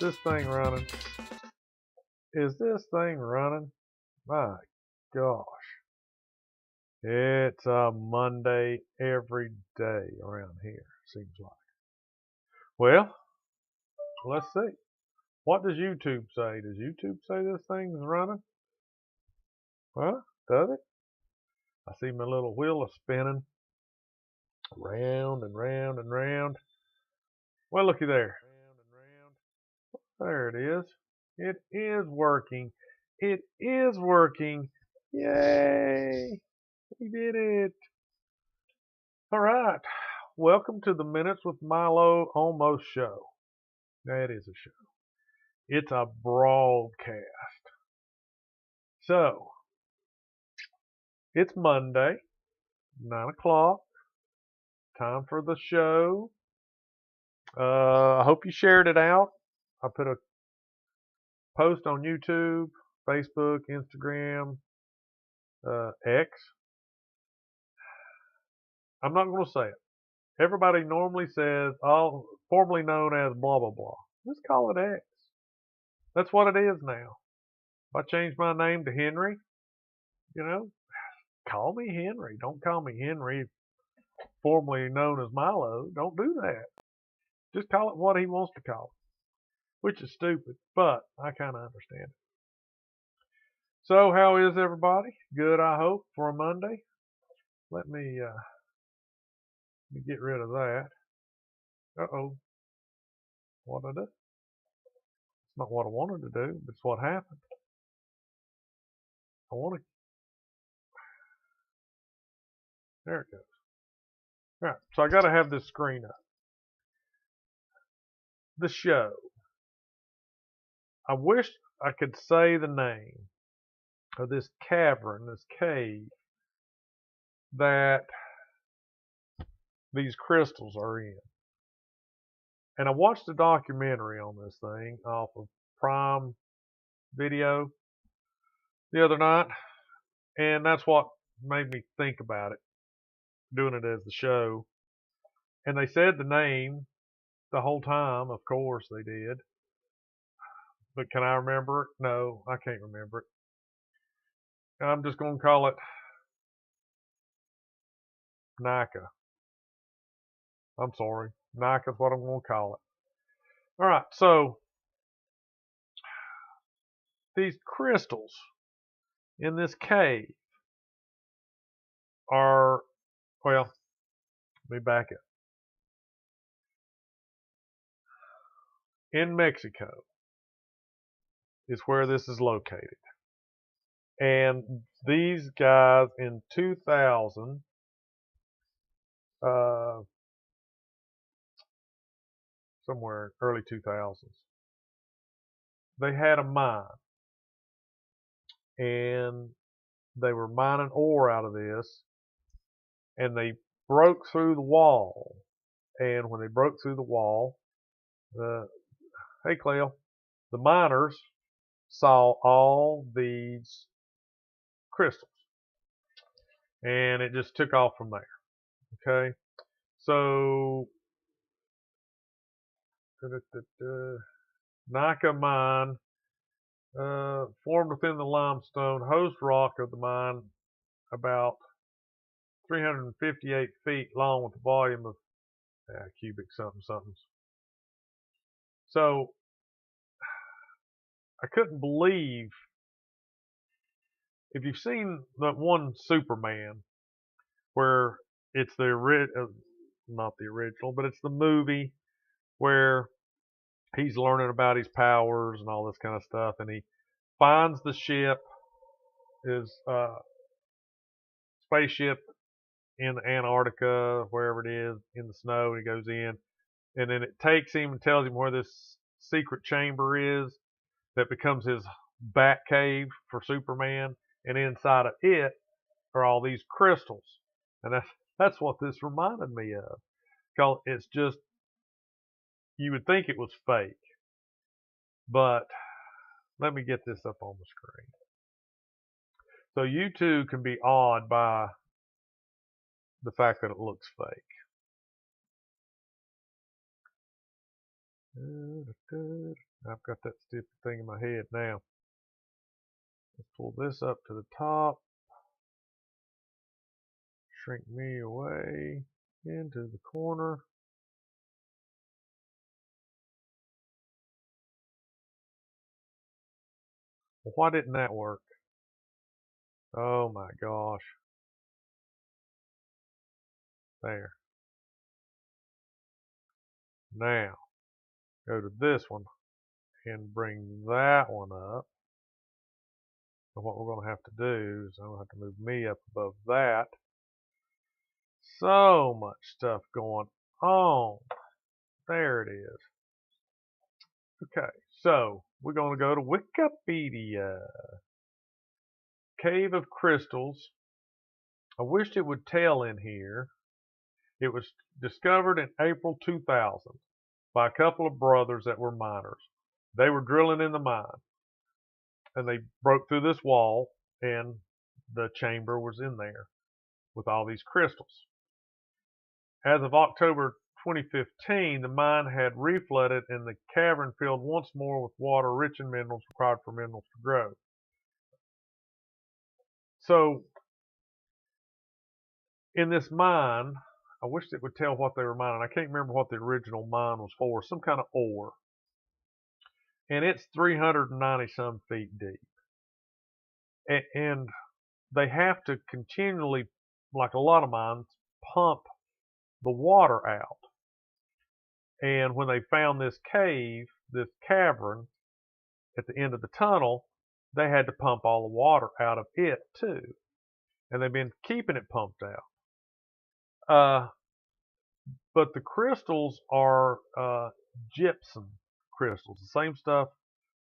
this thing running? Is this thing running? My gosh. It's a Monday every day around here, seems like. Well, let's see. What does YouTube say? Does YouTube say this thing's running? Well, does it? I see my little wheel is spinning round and round and round. Well, looky there. There it is. It is working. It is working. Yay! We did it. All right. Welcome to the Minutes with MwM Show. That is a show. It's a broadcast. So, it's Monday, 9 o'clock. Time for the show. I hope you shared it out. I put a post on YouTube, Facebook, Instagram, X. I'm not going to say it. Everybody normally says, formerly known as blah, blah, blah. Just call it X. That's what it is now. If I change my name to Henry, call me Henry. Don't call me Henry, formerly known as Milo. Don't do that. Just call it what he wants to call it, which is stupid, but I kind of understand it. So, how is everybody? Good, I hope, for a Monday. Let me get rid of that. Uh-oh. What did I do? It's not what I wanted to do, but it's what happened. There it goes. All right, so I got to have this screen up. The show. I wish I could say the name of this cavern, this cave that these crystals are in. And I watched a documentary on this thing off of Prime Video the other night, and that's what made me think about it, doing it as the show. And they said the name the whole time, of course they did. But can I remember it? No, I can't remember it. I'm just going to call it Naica. I'm sorry. Naica is what I'm going to call it. All right, so these crystals in this cave are, well, let me back it. In Mexico is where this is located. And these guys in 2000, somewhere early 2000s, they had a mine. And they were mining ore out of this. And they broke through the wall. And when they broke through the wall, hey Cleo, the miners saw all these crystals. And it just took off from there. Okay. So Naica mine formed within the limestone host rock of the mine, about 358 feet long, with a volume of cubic something. So I couldn't believe, if you've seen that one Superman, where it's not the original, but it's the movie where he's learning about his powers and all this kind of stuff, and he finds the ship, his spaceship in Antarctica, wherever it is, in the snow, and he goes in, and then it takes him and tells him where this secret chamber is that becomes his bat cave for Superman, and inside of it are all these crystals. And that's what this reminded me of. Because it's just, you would think it was fake. But let me get this up on the screen. So you too can be awed by the fact that it looks fake. I've got that stupid thing in my head now. Let's pull this up to the top. Shrink me away into the corner. Well, why didn't that work? Oh my gosh. There. Now, go to this one and bring that one up. And what we're going to have to do is I'm going to have to move me up above that. So much stuff going on. There it is. Okay, so we're going to go to Wikipedia. Cave of Crystals. I wished it would tell in here. It was discovered in April 2000 by a couple of brothers that were miners. They were drilling in the mine, and they broke through this wall, and the chamber was in there with all these crystals. As of October 2015, the mine had reflooded and the cavern filled once more with water rich in minerals required for minerals to grow. So, in this mine, I wish it would tell what they were mining. I can't remember what the original mine was for, some kind of ore. And it's 390 some feet deep. And they have to continually, like a lot of mines, pump the water out. And when they found this cave, this cavern, at the end of the tunnel, they had to pump all the water out of it too. And they've been keeping it pumped out. But the crystals are gypsum crystals, the same stuff,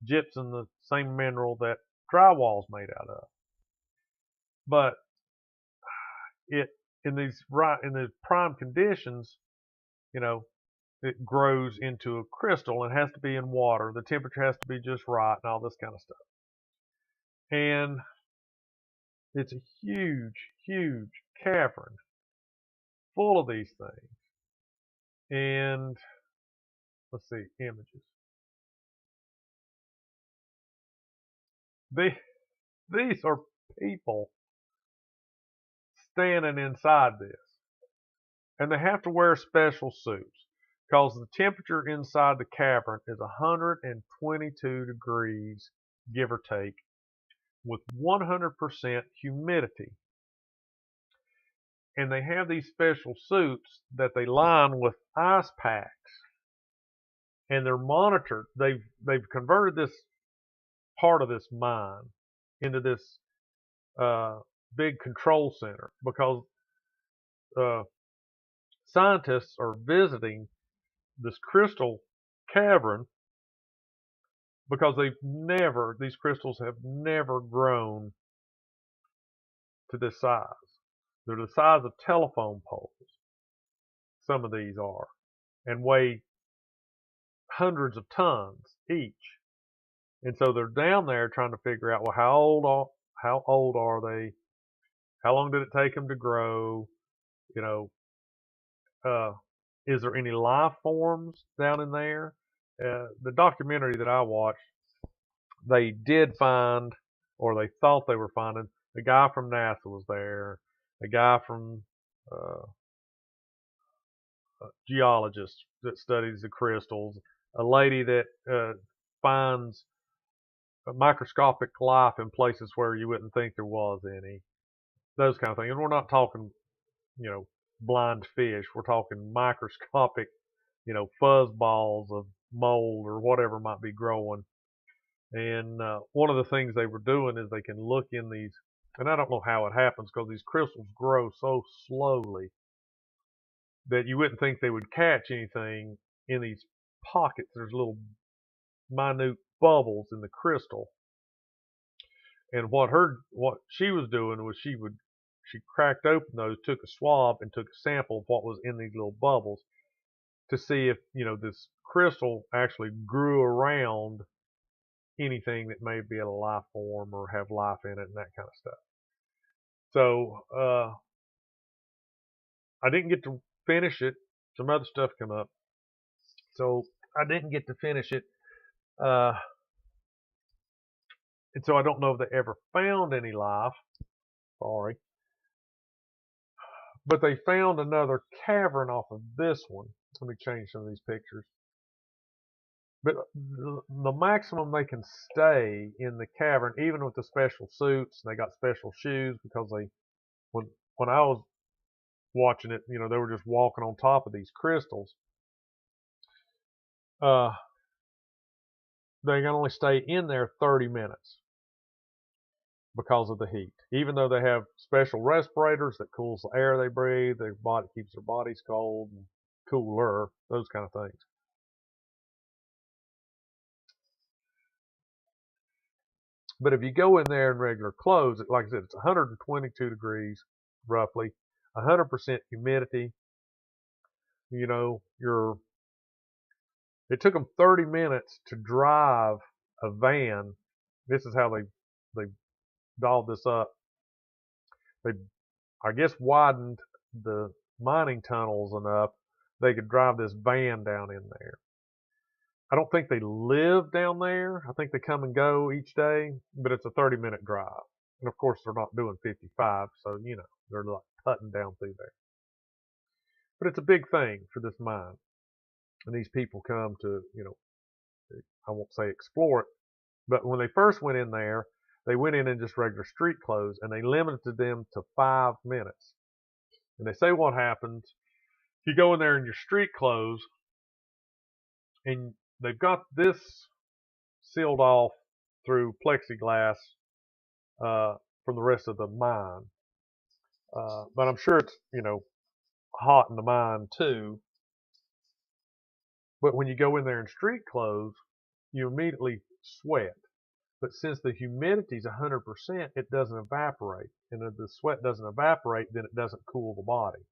gypsum, the same mineral that drywall is made out of. But it in these prime conditions, you know, it grows into a crystal and has to be in water. The temperature has to be just right and all this kind of stuff. And it's a huge, huge cavern full of these things. And let's see, images. These are people standing inside this. And they have to wear special suits because the temperature inside the cavern is 122 degrees, give or take, with 100% humidity. And they have these special suits that they line with ice packs. And they're monitored. They've converted this part of this mine into this big control center because scientists are visiting this crystal cavern because these crystals have never grown to this size. They're the size of telephone poles. Some of these are, and weigh hundreds of tons each. And so they're down there trying to figure out, well, how old are they? How long did it take them to grow? You know, is there any life forms down in there? The documentary that I watched, they did find, or they thought they were finding, the guy from NASA was there, a guy from geologist that studies the crystals, a lady that finds microscopic life in places where you wouldn't think there was any, those kind of things. And we're not talking, blind fish. We're talking microscopic, fuzz balls of mold or whatever might be growing. And one of the things they were doing is they can look in these, and I don't know how it happens because these crystals grow so slowly that you wouldn't think they would catch anything in these pockets. There's little minute bubbles in the crystal. And what she was doing was she cracked open those, took a swab, and took a sample of what was in these little bubbles to see if this crystal actually grew around anything that may be a life form or have life in it and that kind of stuff. So I didn't get to finish it. Some other stuff come up. So I didn't get to finish it, uh, and so I don't know if they ever found any life. Sorry, but they found another cavern off of this one. Let me change some of these pictures. But the maximum they can stay in the cavern, even with the special suits, they got special shoes because when when I was watching it, they were just walking on top of these crystals. Uh, they can only stay in there 30 minutes because of the heat. Even though they have special respirators that cools the air they breathe, their body keeps their bodies cold and cooler, those kind of things. But if you go in there in regular clothes, like I said, it's 122 degrees roughly, 100% humidity. It took them 30 minutes to drive a van. This is how they dolled this up. They, I guess, widened the mining tunnels enough they could drive this van down in there. I don't think they live down there. I think they come and go each day, but it's a 30-minute drive. And of course, they're not doing 55, so they're like putting down through there. But it's a big thing for this mine, and these people come to, I won't say explore it, but when they first went in there, they went in just regular street clothes, and they limited them to 5 minutes. And they say what happens if you go in there in your street clothes, and they've got this sealed off through plexiglass from the rest of the mine. But I'm sure it's, hot in the mine too. But when you go in there in street clothes, you immediately sweat. But since the humidity is 100%, it doesn't evaporate. And if the sweat doesn't evaporate, then it doesn't cool the body.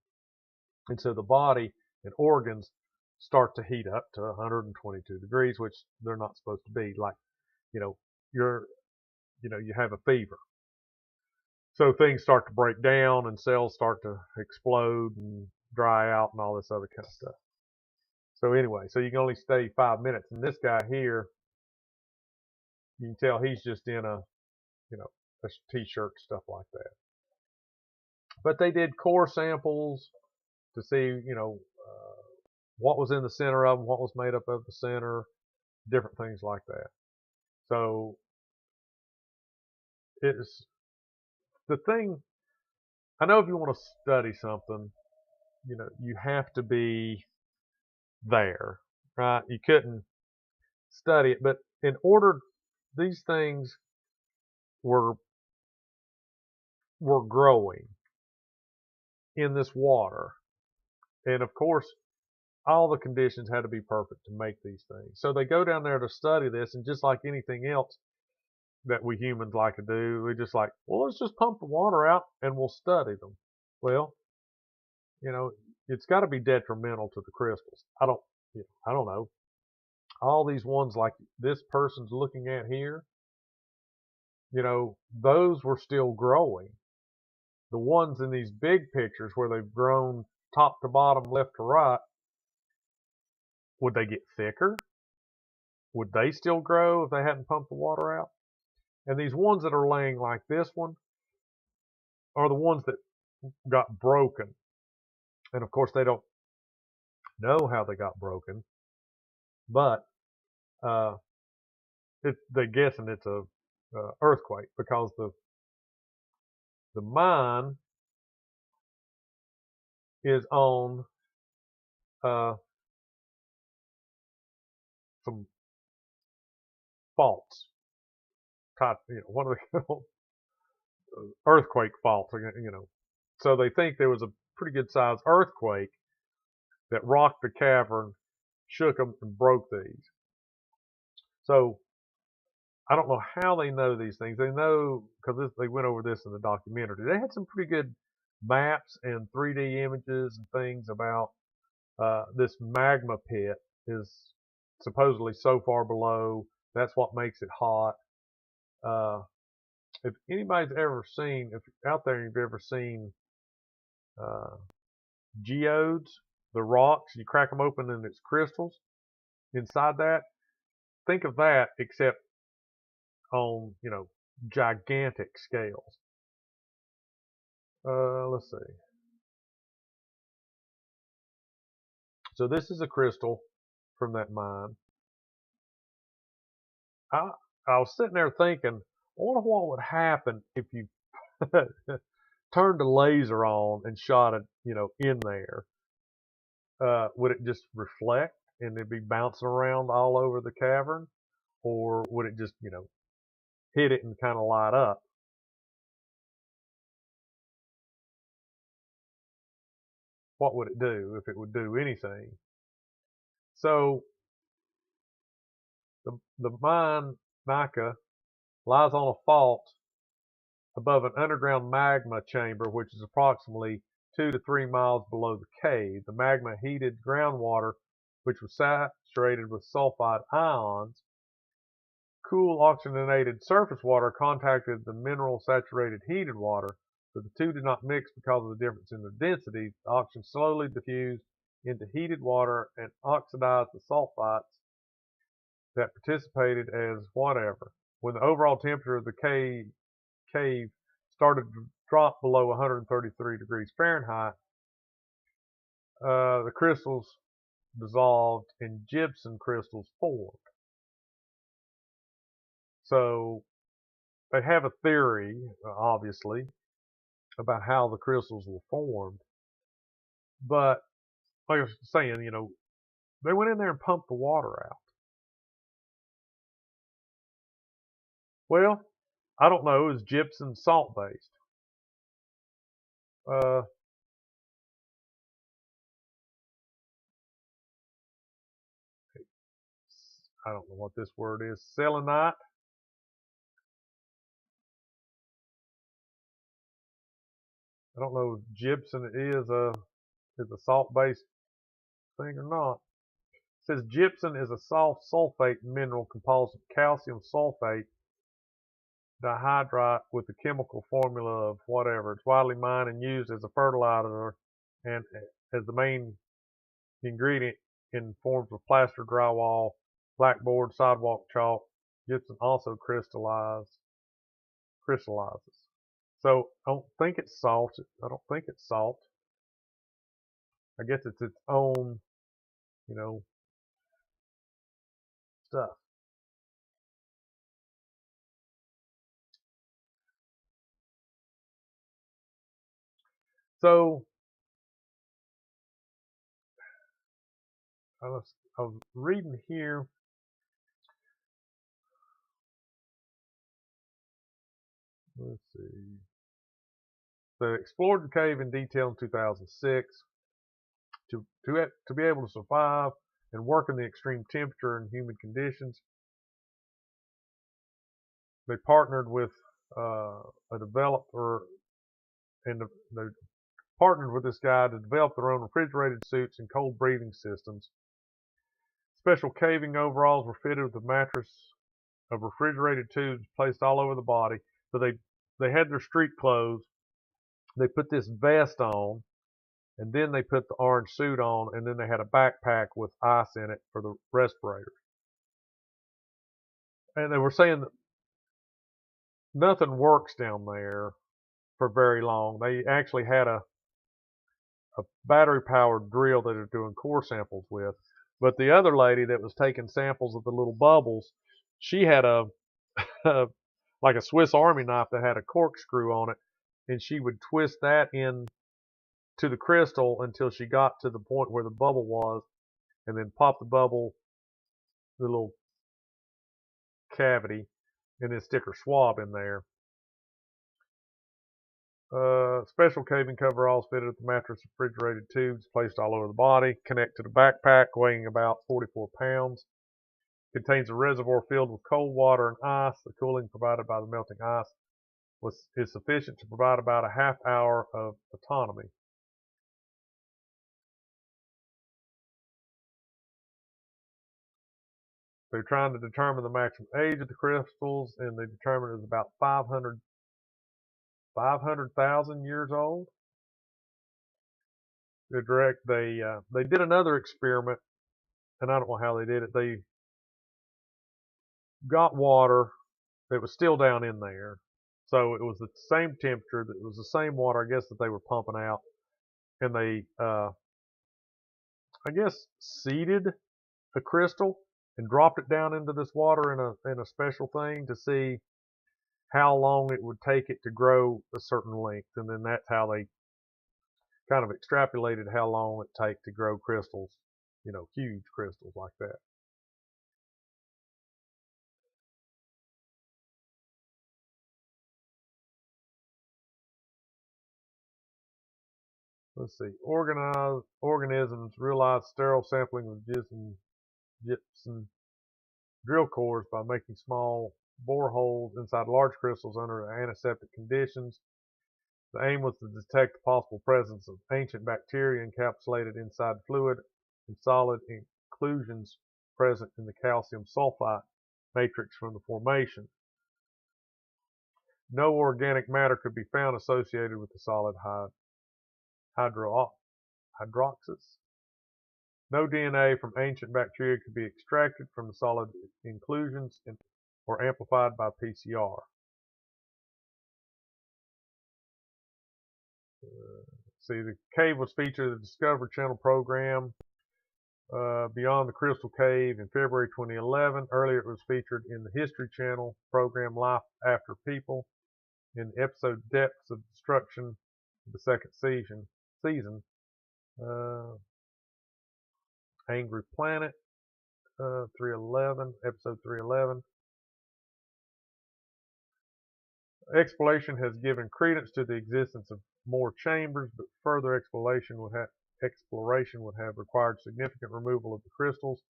And so the body and organs start to heat up to 122 degrees, which they're not supposed to be. Like, you're, you have a fever. So things start to break down and cells start to explode and dry out and all this other kind of stuff. So anyway, so you can only stay 5 minutes. And this guy here, you can tell he's just in a t-shirt, stuff like that. But they did core samples to see, what was in the center of them, what was made up of the center, different things like that. So it's the thing. I know if you want to study something, you have to be there, right? You couldn't study it, but in order, these things were growing in this water, and of course, all the conditions had to be perfect to make these things. So they go down there to study this, and just like anything else that we humans like to do, we just like, well, let's just pump the water out and we'll study them. Well, it's got to be detrimental to the crystals. I don't know. All these ones like this person's looking at here, those were still growing. The ones in these big pictures where they've grown top to bottom, left to right, would they get thicker? Would they still grow if they hadn't pumped the water out? And these ones that are laying like this one are the ones that got broken. And of course, they don't know how they got broken, but they're guessing it's a earthquake, because the mine is on some faults. What are they called? Earthquake faults. So they think there was a pretty good sized earthquake that rocked the cavern, shook them, and broke these. So I don't know how they know these things. They know because they went over this in the documentary. They had some pretty good maps and 3D images and things about this magma pit is supposedly so far below. That's what makes it hot. If anybody's ever seen, if you're out there, you've ever seen geodes, the rocks, you crack them open and it's crystals. inside that. Think of that, except on, gigantic scales. Let's see. So this is a crystal from that mine. I I was sitting there thinking, I wonder what would happen if you turned a laser on and shot it, in there. Would it just reflect and it'd be bouncing around all over the cavern, or would it just, hit it and kind of light up? What would it do if it would do anything? So the mine Naica lies on a fault above an underground magma chamber, which is approximately 2 to 3 miles below the cave. The magma heated groundwater, which was saturated with sulfide ions. Cool oxygenated surface water contacted the mineral saturated heated water, but the two did not mix because of the difference in their density. The oxygen slowly diffused into heated water and oxidized the sulfites that participated as whatever. When the overall temperature of the cave started to drop below 133 degrees Fahrenheit, the crystals dissolved and gypsum crystals formed. So they have a theory, obviously, about how the crystals were formed. But like I was saying, they went in there and pumped the water out. Well, I don't know. Is gypsum salt based? Uh, I don't know what this word is. Selenite. I don't know if gypsum is a salt based thing or not. It says gypsum is a soft sulfate mineral composed of calcium sulfate dihydride with the chemical formula of whatever. It's widely mined and used as a fertilizer and as the main ingredient in forms of plaster, drywall, blackboard, sidewalk chalk. Gypsum also crystallizes. So I don't think it's salt. I don't think it's salt. I guess it's its own, you know, stuff. So I was reading here. Let's see. They explored the cave in detail in 2006 to be able to survive and work in the extreme temperature and humid conditions. They partnered with a developer, and they partnered with this guy to develop their own refrigerated suits and cold breathing systems. Special caving overalls were fitted with a mattress of refrigerated tubes placed all over the body. So they had their street clothes. They put this vest on, and then they put the orange suit on, and then they had a backpack with ice in it for the respirators. And they were saying that nothing works down there for very long. They actually had a battery powered drill that they're doing core samples with. But the other lady that was taking samples of the little bubbles, she had a like a Swiss Army knife that had a corkscrew on it, and she would twist that in to the crystal until she got to the point where the bubble was, and then pop the bubble, the little cavity, and then stick her swab in there. Special caving coveralls fitted with the mattress, refrigerated tubes placed all over the body, connect to the backpack, weighing about 44 pounds. Contains a reservoir filled with cold water and ice. The cooling provided by the melting ice is sufficient to provide about a half hour of autonomy. They're trying to determine the maximum age of the crystals, and they determined it was about 500,000 years old. They did another experiment and I don't know how they did it. They got water that was still down in there, so it was the same temperature. It was the same water, I guess, that they were pumping out, and they, I guess, seeded a crystal and dropped it down into this water in a special thing to see how long it would take it to grow a certain length, and then that's how they kind of extrapolated how long it take to grow crystals, huge crystals like that. Let's see. Organized organisms realize sterile sampling of gypsum drill cores by making small boreholes inside large crystals under antiseptic conditions. The aim was to detect the possible presence of ancient bacteria encapsulated inside fluid and solid inclusions present in the calcium sulfite matrix from the formation. No organic matter could be found associated with the solid hydroxys. No DNA from ancient bacteria could be extracted from the solid inclusions or amplified by PCR. See, the cave was featured in the Discovery Channel program Beyond the Crystal Cave in February 2011. Earlier, it was featured in the History Channel program Life After People in the episode Depths of Destruction of the second season. Angry Planet 311, episode 311. Exploration has given credence to the existence of more chambers, but further exploration would have required significant removal of the crystals,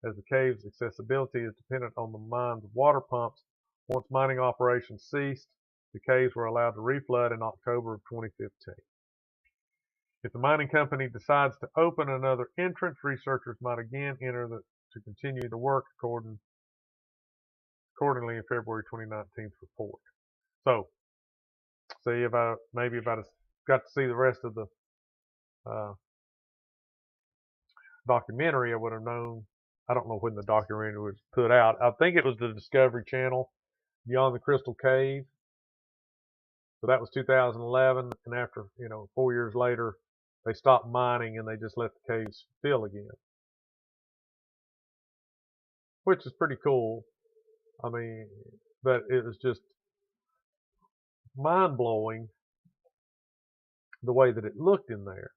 as the cave's accessibility is dependent on the mine's water pumps. Once mining operations ceased, the caves were allowed to reflood in October of 2015. If the mining company decides to open another entrance, researchers might again enter to continue the work accordingly in February 2019's report. So, see, if I got to see the rest of the documentary, I would have known. I don't know when the documentary was put out. I think it was the Discovery Channel, Beyond the Crystal Cave. So that was 2011, and after 4 years later, they stopped mining and they just let the caves fill again, which is pretty cool. I mean, but it was just mind-blowing the way that it looked in there.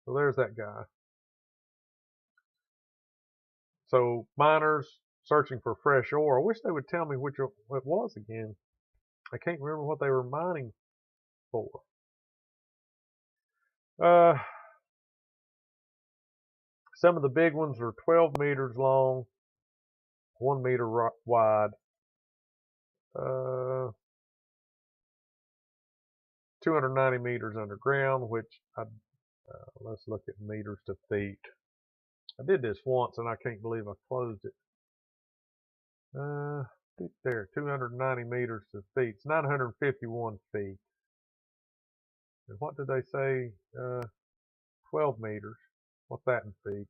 So there's that guy. So miners searching for fresh ore. I wish they would tell me which it was again. I can't remember what they were mining for. Some of the big ones are 12 meters long, 1 meter wide, 290 meters underground, which let's look at meters to feet. I did this once and I can't believe I closed it. There, 290 meters to feet. It's 951 feet. And what did they say? 12 meters. What's that in feet?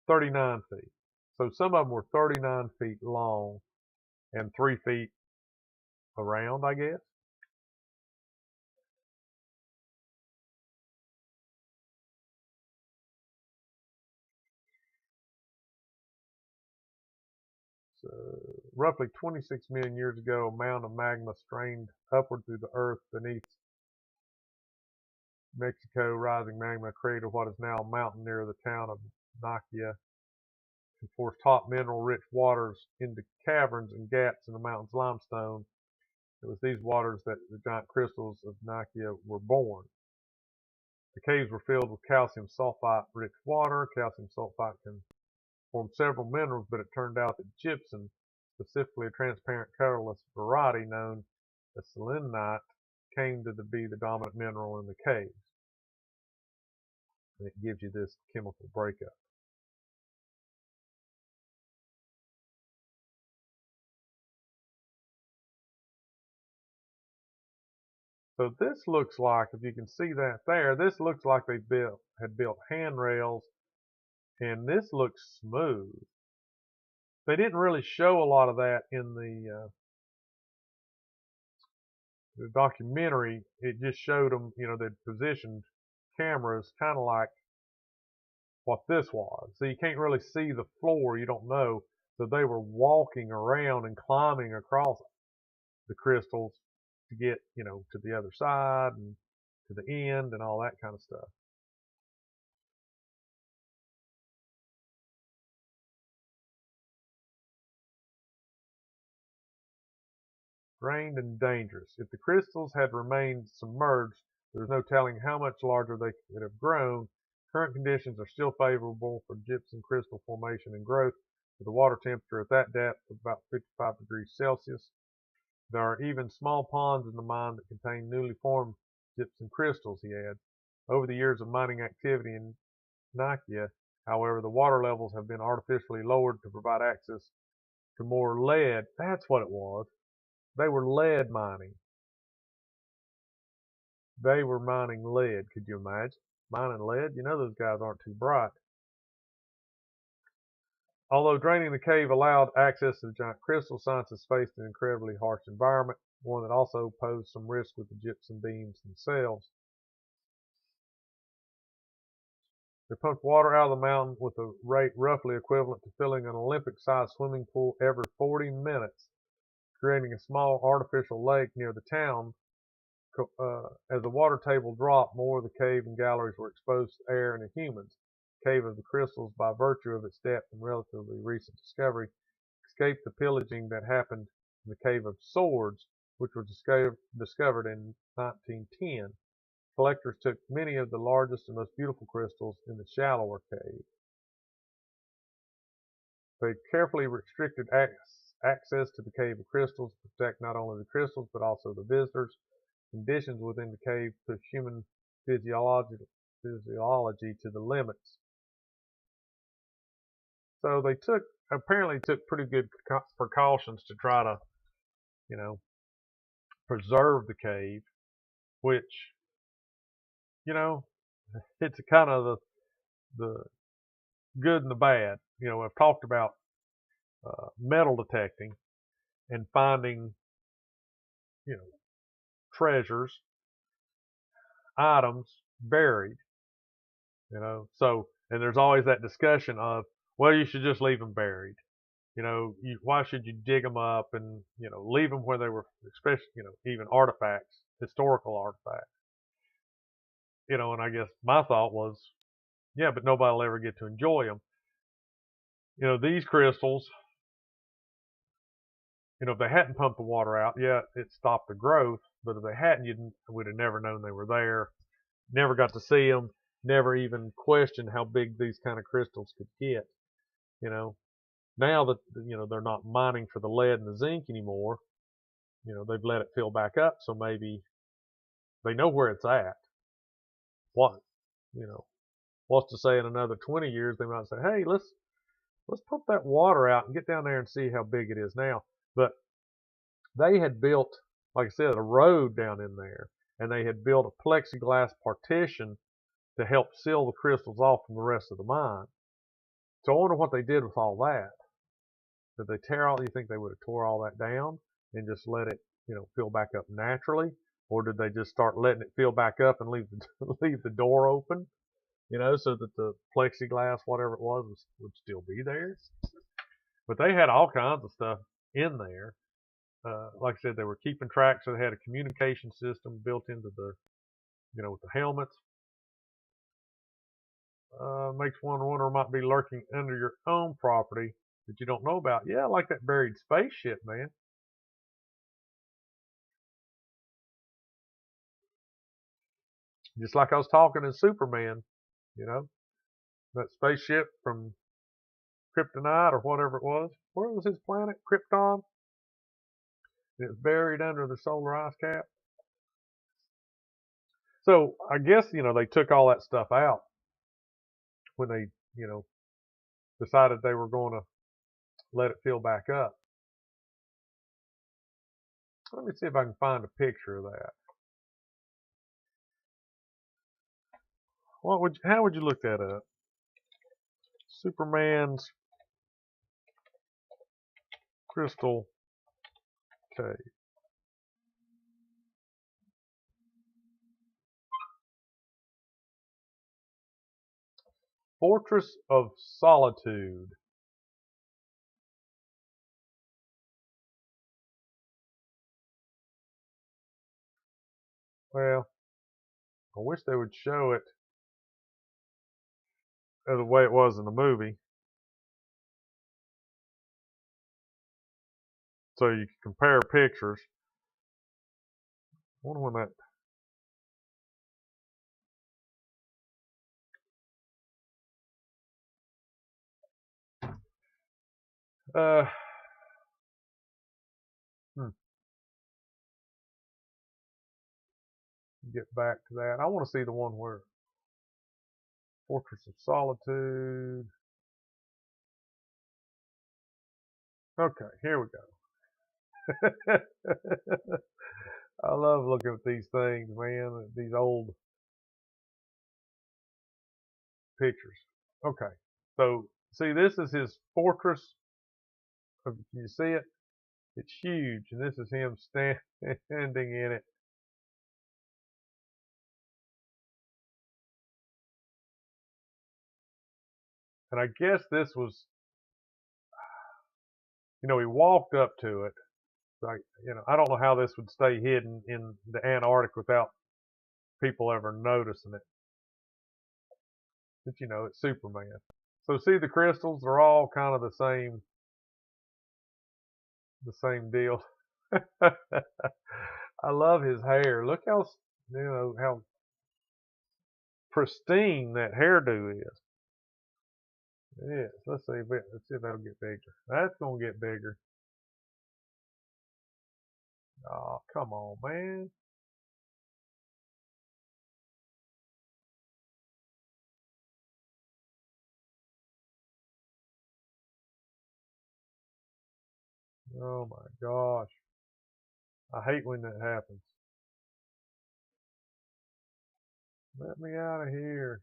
39 feet. So some of them were 39 feet long and 3 feet around, I guess. So, roughly 26 million years ago, a mound of magma strained upward through the earth beneath Mexico. Rising magma created what is now a mountain near the town of Naica and forced hot mineral-rich waters into caverns and gaps in the mountain's limestone. It was these waters that the giant crystals of Naica were born. The caves were filled with calcium sulfite-rich water. Calcium sulfite can form several minerals, but it turned out that gypsum, specifically a transparent colorless variety known as selenite, came to be the dominant mineral in the caves. And it gives you this chemical breakup. So this looks like, if you can see that there, this looks like they had built handrails, and this looks smooth. They didn't really show a lot of that in the documentary. It just showed them, they positioned cameras kind of like what this was. So you can't really see the floor. You don't know. So they were walking around and climbing across the crystals to get, to the other side and to the end and all that kind of stuff. Drained and dangerous. If the crystals had remained submerged, there is no telling how much larger they could have grown. Current conditions are still favorable for gypsum crystal formation and growth, with a water temperature at that depth of about 55 degrees Celsius. There are even small ponds in the mine that contain newly formed gypsum crystals, he adds. Over the years of mining activity in Naica, however, the water levels have been artificially lowered to provide access to more lead. That's what it was. They were lead mining. They were mining lead. Could you imagine? Mining lead? Those guys aren't too bright. Although draining the cave allowed access to the giant crystal, scientists faced an incredibly harsh environment, one that also posed some risk with the gypsum beams themselves. They pumped water out of the mountain with a rate roughly equivalent to filling an Olympic-sized swimming pool every 40 minutes, creating a small artificial lake near the town. As the water table dropped, more of the cave and galleries were exposed to air and to humans. The Cave of the Crystals, by virtue of its depth and relatively recent discovery, escaped the pillaging that happened in the Cave of Swords, which was discovered in 1910. Collectors took many of the largest and most beautiful crystals in the shallower cave. They carefully restricted access to the Cave of Crystals to protect not only the crystals but also the visitors. Conditions within the cave push human physiology to the limits. So they apparently took pretty good precautions to try to, preserve the cave, which, it's a kind of the good and the bad. I've talked about metal detecting and finding, treasures, items buried, So, and there's always that discussion of, well, you should just leave them buried. Why should you dig them up and, leave them where they were, especially, even artifacts, historical artifacts. And I guess my thought was, yeah, but nobody will ever get to enjoy them. These crystals, if they hadn't pumped the water out, yeah, it stopped the growth. But if they hadn't, we'd have never known they were there. Never got to see them. Never even questioned how big these kind of crystals could get. Now that they're not mining for the lead and the zinc anymore, they've let it fill back up, so maybe they know where it's at. What's to say in another 20 years they might say, hey, let's pump that water out and get down there and see how big it is now. But they had built, like I said, a road down in there, and they had built a plexiglass partition to help seal the crystals off from the rest of the mine. So I wonder what they did with all that. Did they tear all? You think they would have tore all that down and just let it, fill back up naturally, or did they just start letting it fill back up and leave the door open, so that the plexiglass, whatever it was, would still be there? But they had all kinds of stuff in there. Like I said, they were keeping track, so they had a communication system built into the, with the helmets. Makes one wonder what might be lurking under your own property that you don't know about. Yeah, like that buried spaceship, man. Just like I was talking in Superman, that spaceship from Kryptonite or whatever it was. Where was his planet? Krypton? And it was buried under the solar ice cap. So I guess, they took all that stuff out when they, decided they were going to let it fill back up. Let me see if I can find a picture of that. How would you look that up? Superman's crystal cave. Fortress of Solitude. Well, I wish they would show it the way it was in the movie, so you can compare pictures. I wonder when that. Hmm, get back to that. I want to see the one where Fortress of Solitude. Okay, here we go. I love looking at these things, man. These old pictures. Okay, so see, this is his fortress. Can you see it? It's huge, and this is him standing in it. And I guess this was, he walked up to it. Like, I don't know how this would stay hidden in the Antarctic without people ever noticing it. But it's Superman. So see the crystals, they're all kind of the same deal. I love his hair. Look how pristine that hairdo is. Yes, let's see if that'll get bigger. That's gonna get bigger. Oh, come on, man. Oh my gosh. I hate when that happens. Let me out of here.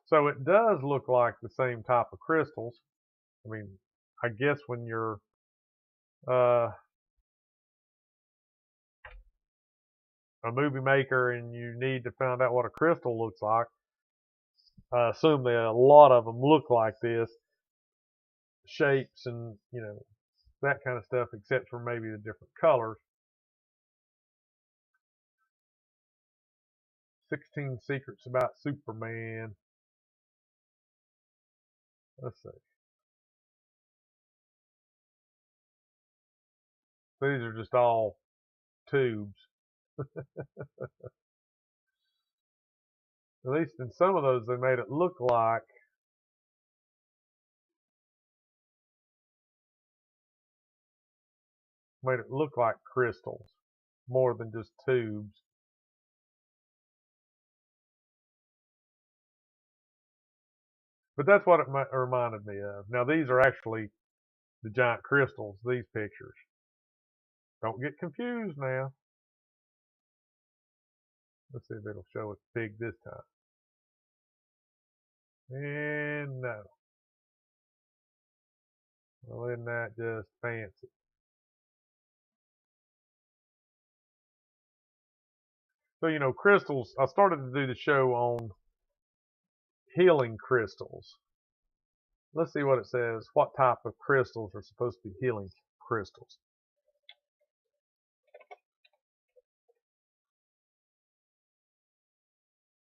So it does look like the same type of crystals. I mean, I guess when you're uh, a movie maker and you need to find out what a crystal looks like, I assume that a lot of them look like this, shapes and that kind of stuff, except for maybe the different colors. 16 Secrets About Superman. Let's see. These are just all tubes. At least in some of those, they made it look like crystals more than just tubes. But that's what it reminded me of. Now these are actually the giant crystals. These pictures. Don't get confused now. Let's see if it'll show it big this time. And no. Well, isn't that just fancy? So, crystals, I started to do the show on healing crystals. Let's see what it says. What type of crystals are supposed to be healing crystals?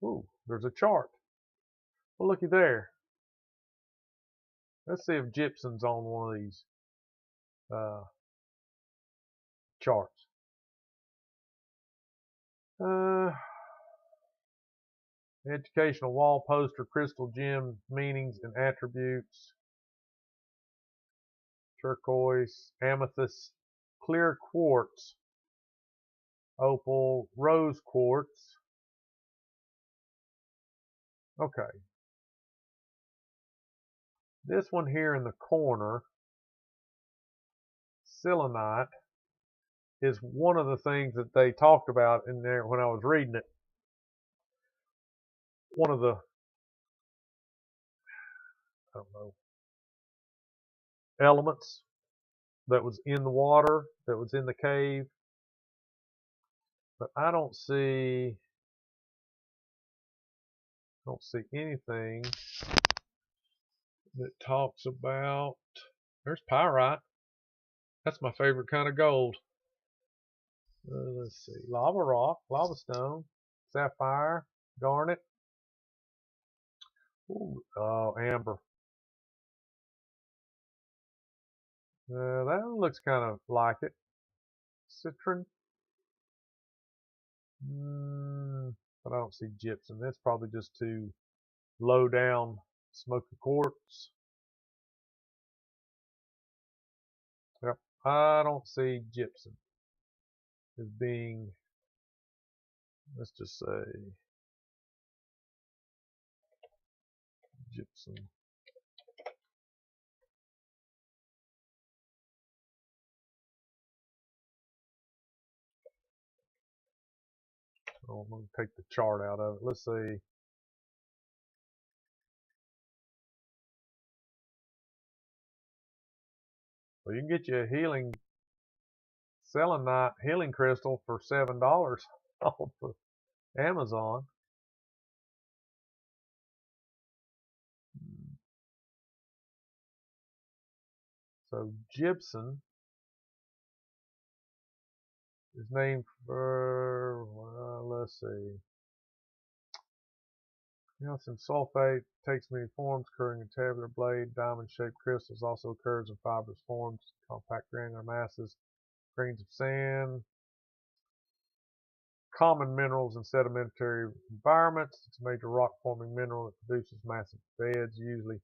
Ooh, there's a chart. Well, looky there. Let's see if gypsum's on one of these uh, charts. Uh, educational wall poster, crystal gem meanings and attributes. Turquoise, amethyst, clear quartz, opal, rose quartz. Okay. This one here in the corner, selenite, is one of the things that they talked about in there when I was reading it. one of the, I don't know, elements that was in the water, that was in the cave. But I don't see anything that talks about. There's pyrite. That's my favorite kind of gold. Let's see, lava rock, lava stone, sapphire, garnet. Ooh, oh, amber. That looks kind of like it. Citron. But I don't see gypsum. That's probably just too low down. Smoky quartz. Yep. I don't see gypsum as being, let's just say, gypsum. Oh, I'm going to take the chart out of it. Let's see. Well, you can get you a selenite healing crystal for $7 off of Amazon. So gypsum is named for, let's see. Calcium sulfate takes many forms, occurring in tabular blade. Diamond-shaped crystals also occurs in fibrous forms, compact granular masses, grains of sand, common minerals in sedimentary environments. It's a major rock-forming mineral that produces massive beds, usually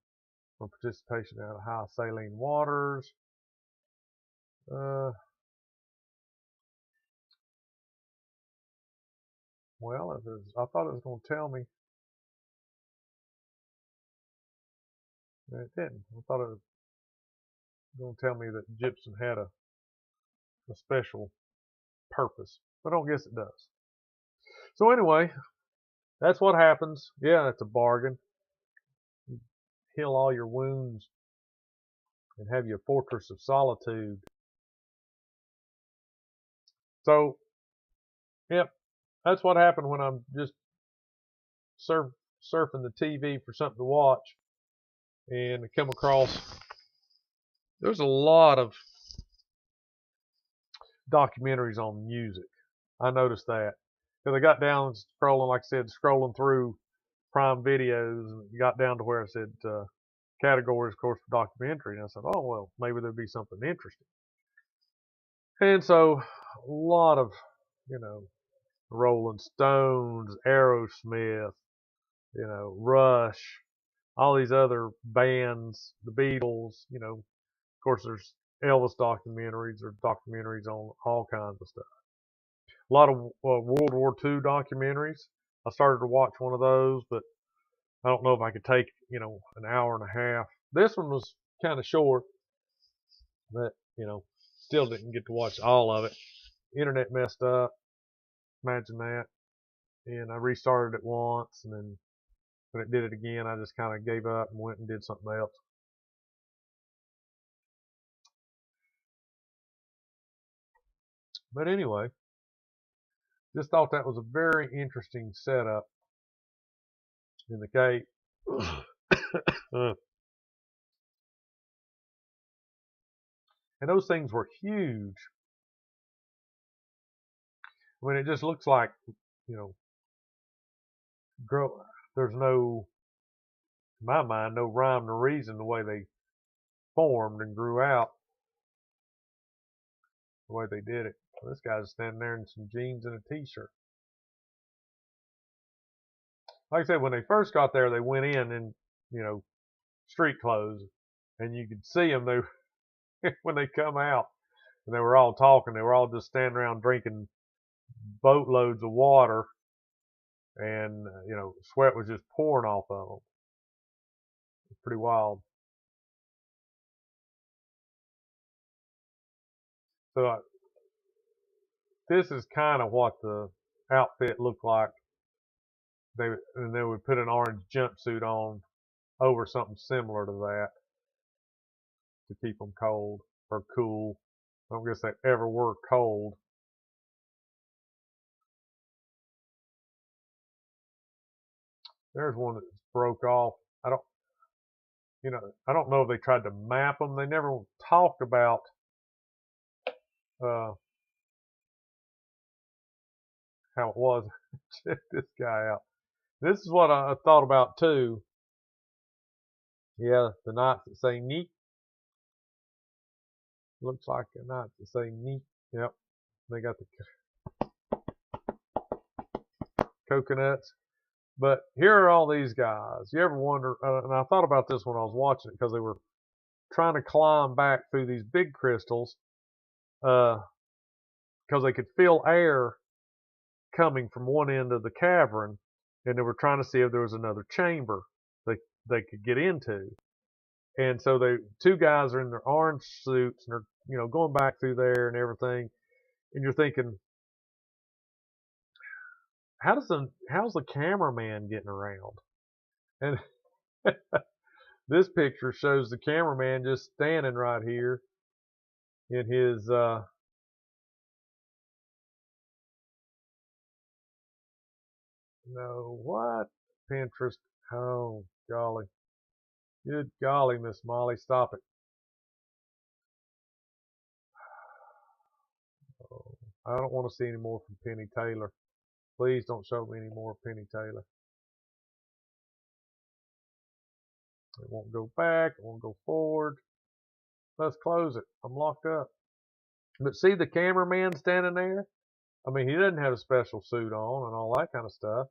from participation in high saline waters. Well, I thought it was going to tell me. It didn't. I thought it was going to tell me that gypsum had a special purpose, but I don't guess it does. So anyway, that's what happens. Yeah, it's a bargain. You heal all your wounds and have your fortress of solitude. So, yep, that's what happened when I'm just surfing the TV for something to watch, and I come across. There's a lot of documentaries on music. I noticed that because I got down scrolling, like I said, scrolling through Prime Videos, and got down to where I said categories, of course, for documentary, and I said, oh well, maybe there'd be something interesting. And so a lot of, Rolling Stones, Aerosmith, Rush, all these other bands, the Beatles, of course there's Elvis documentaries or documentaries on all kinds of stuff. A lot of World War II documentaries. I started to watch one of those, but I don't know if I could take, an hour and a half. This one was kind of short, but, still didn't get to watch all of it. Internet messed up. Imagine that. And I restarted it once, and then when it did it again, I just kind of gave up and went and did something else. But anyway, just thought that was a very interesting setup in the cave. And those things were huge. I mean, it just looks like, there's no, in my mind, no rhyme or reason the way they formed and grew out the way they did it. This guy's standing there in some jeans and a t-shirt. Like I said, when they first got there, they went in, street clothes, and you could see them. They when they come out, and they were all talking. They were all just standing around drinking boatloads of water, and sweat was just pouring off of them. It's pretty wild. So this is kind of what the outfit looked like they would put an orange jumpsuit on over something similar to that to keep them cold or cool. I don't guess they ever were cold. There's one that broke off. I don't know if they tried to map them. They never talked about how it was. Check this guy out. This is what I thought about too. Yeah, the Knights that say neat. Looks like the Knights that say neat. Yep. They got the coconuts. But here are all these guys. You ever wonder, and I thought about this when I was watching it because they were trying to climb back through these big crystals because they could feel air coming from one end of the cavern, and they were trying to see if there was another chamber they could get into. And so two guys are in their orange suits and they're going back through there and everything, and you're thinking, how's the cameraman getting around? And this picture shows the cameraman just standing right here in his what? Pinterest. Oh, golly. Good golly, Miss Molly, stop it. Oh, I don't want to see any more from Penny Taylor. Please don't show me any more of Penny Taylor. It won't go back. It won't go forward. Let's close it. I'm locked up. But see the cameraman standing there? I mean, he doesn't have a special suit on and all that kind of stuff.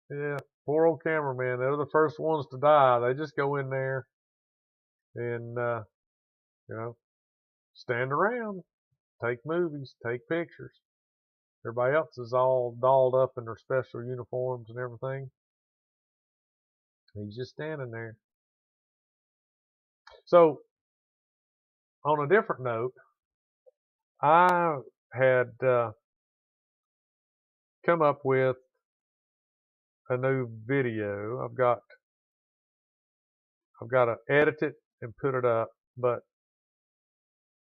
Yeah, poor old cameraman. They're the first ones to die. They just go in there and, stand around, take movies, take pictures. Everybody else is all dolled up in their special uniforms and everything. He's just standing there. So, on a different note, I had come up with a new video. I've got to edit it and put it up, but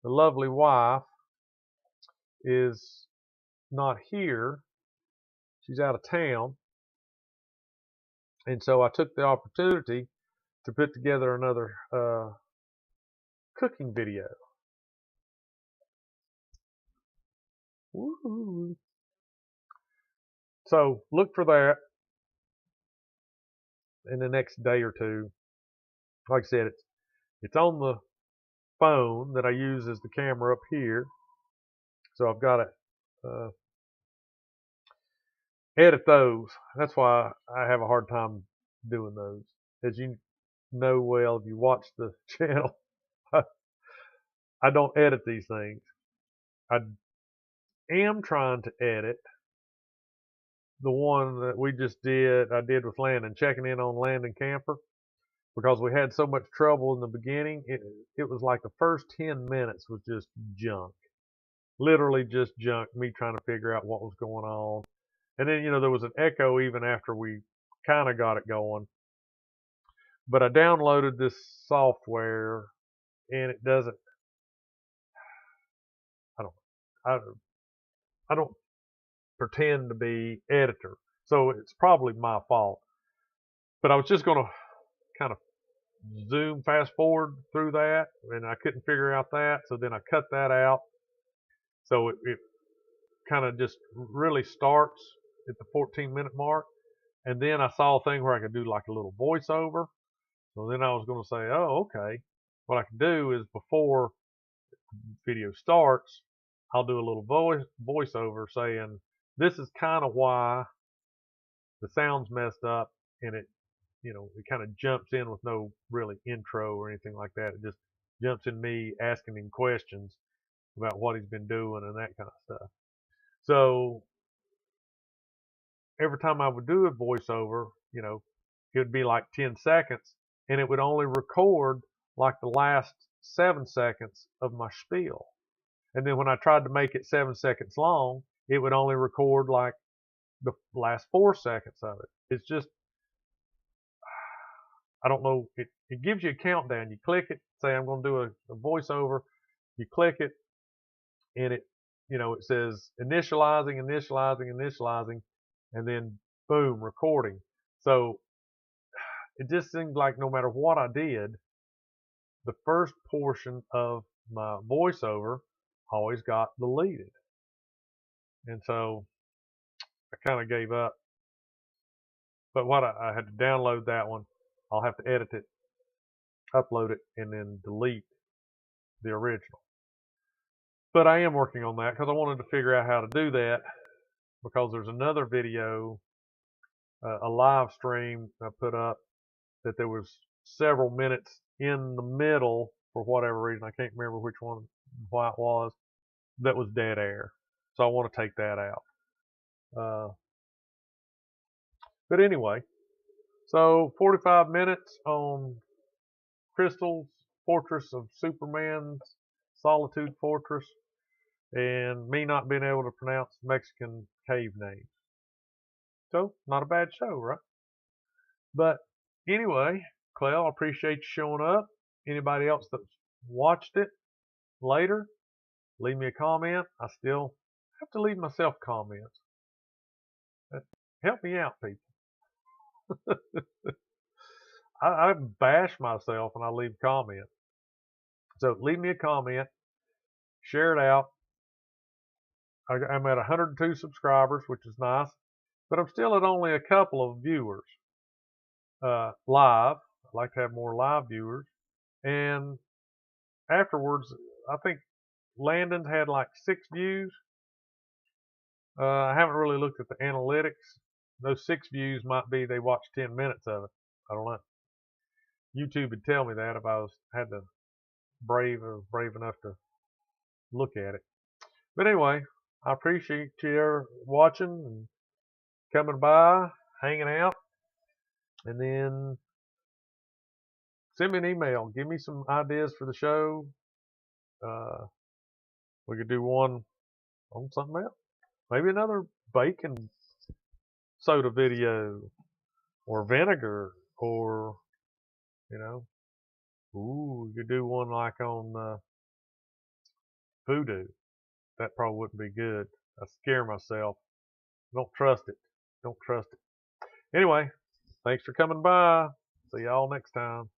the lovely wife is not here. She's out of town. And so I took the opportunity to put together another cooking video. Woo. So look for that in the next day or two. Like I said, it's on the phone that I use as the camera up here. So I've got to edit those. That's why I have a hard time doing those. As you know well, if you watch the channel, I don't edit these things. I am trying to edit the one that we just did. I did with Landon, checking in on Landon Camper, because we had so much trouble in the beginning. It was like the first 10 minutes was just junk, literally just junk. Me trying to figure out what was going on, and then there was an echo even after we kind of got it going. But I downloaded this software, and it doesn't. I don't pretend to be editor, so it's probably my fault. But I was just going to kind of zoom fast forward through that, and I couldn't figure out that, so then I cut that out. So it kind of just really starts at the 14-minute mark, and then I saw a thing where I could do like a little voiceover. So then I was going to say, oh, okay, what I can do is before the video starts, I'll do a little voiceover saying, this is kind of why the sound's messed up, and it kind of jumps in with no really intro or anything like that. It just jumps in me asking him questions about what he's been doing and that kind of stuff. So every time I would do a voiceover, it would be like 10 seconds, and it would only record like the last 7 seconds of my spiel. And then when I tried to make it 7 seconds long, it would only record like the last 4 seconds of it. It's just, I don't know. It gives you a countdown. You click it, say I'm going to do a voiceover. You click it, and it says initializing, and then boom, recording. So it just seemed like no matter what I did, the first portion of my voiceover always got deleted. And so I kind of gave up. But I had to download that one. I'll have to edit it, upload it, and then delete the original. But I am working on that because I wanted to figure out how to do that, because there's another video, a live stream I put up, that there was several minutes in the middle for whatever reason. I can't remember which one, why it was, that was dead air. So I want to take that out. But anyway, so 45 minutes on Crystal's Fortress of Superman's Solitude Fortress, and me not being able to pronounce Mexican cave names. So, not a bad show, right? But anyway, Clell, I appreciate you showing up. Anybody else that's watched it later, leave me a comment. I still have to leave myself comments. Help me out, people. I bash myself when I leave comments. So leave me a comment, share it out. I'm at 102 subscribers, which is nice, but I'm still at only a couple of viewers live. I'd like to have more live viewers. And afterwards, I think Landon's had like 6 views. I haven't really looked at the analytics. Those 6 views might be they watched 10 minutes of it. I don't know. YouTube would tell me that if I was brave enough to look at it. But anyway, I appreciate you watching and coming by, hanging out, and then send me an email. Give me some ideas for the show. We could do one on something else. Maybe another bacon soda video, or vinegar, or, we could do one like on voodoo. That probably wouldn't be good. I scare myself. Don't trust it. Don't trust it. Anyway, thanks for coming by. See y'all next time.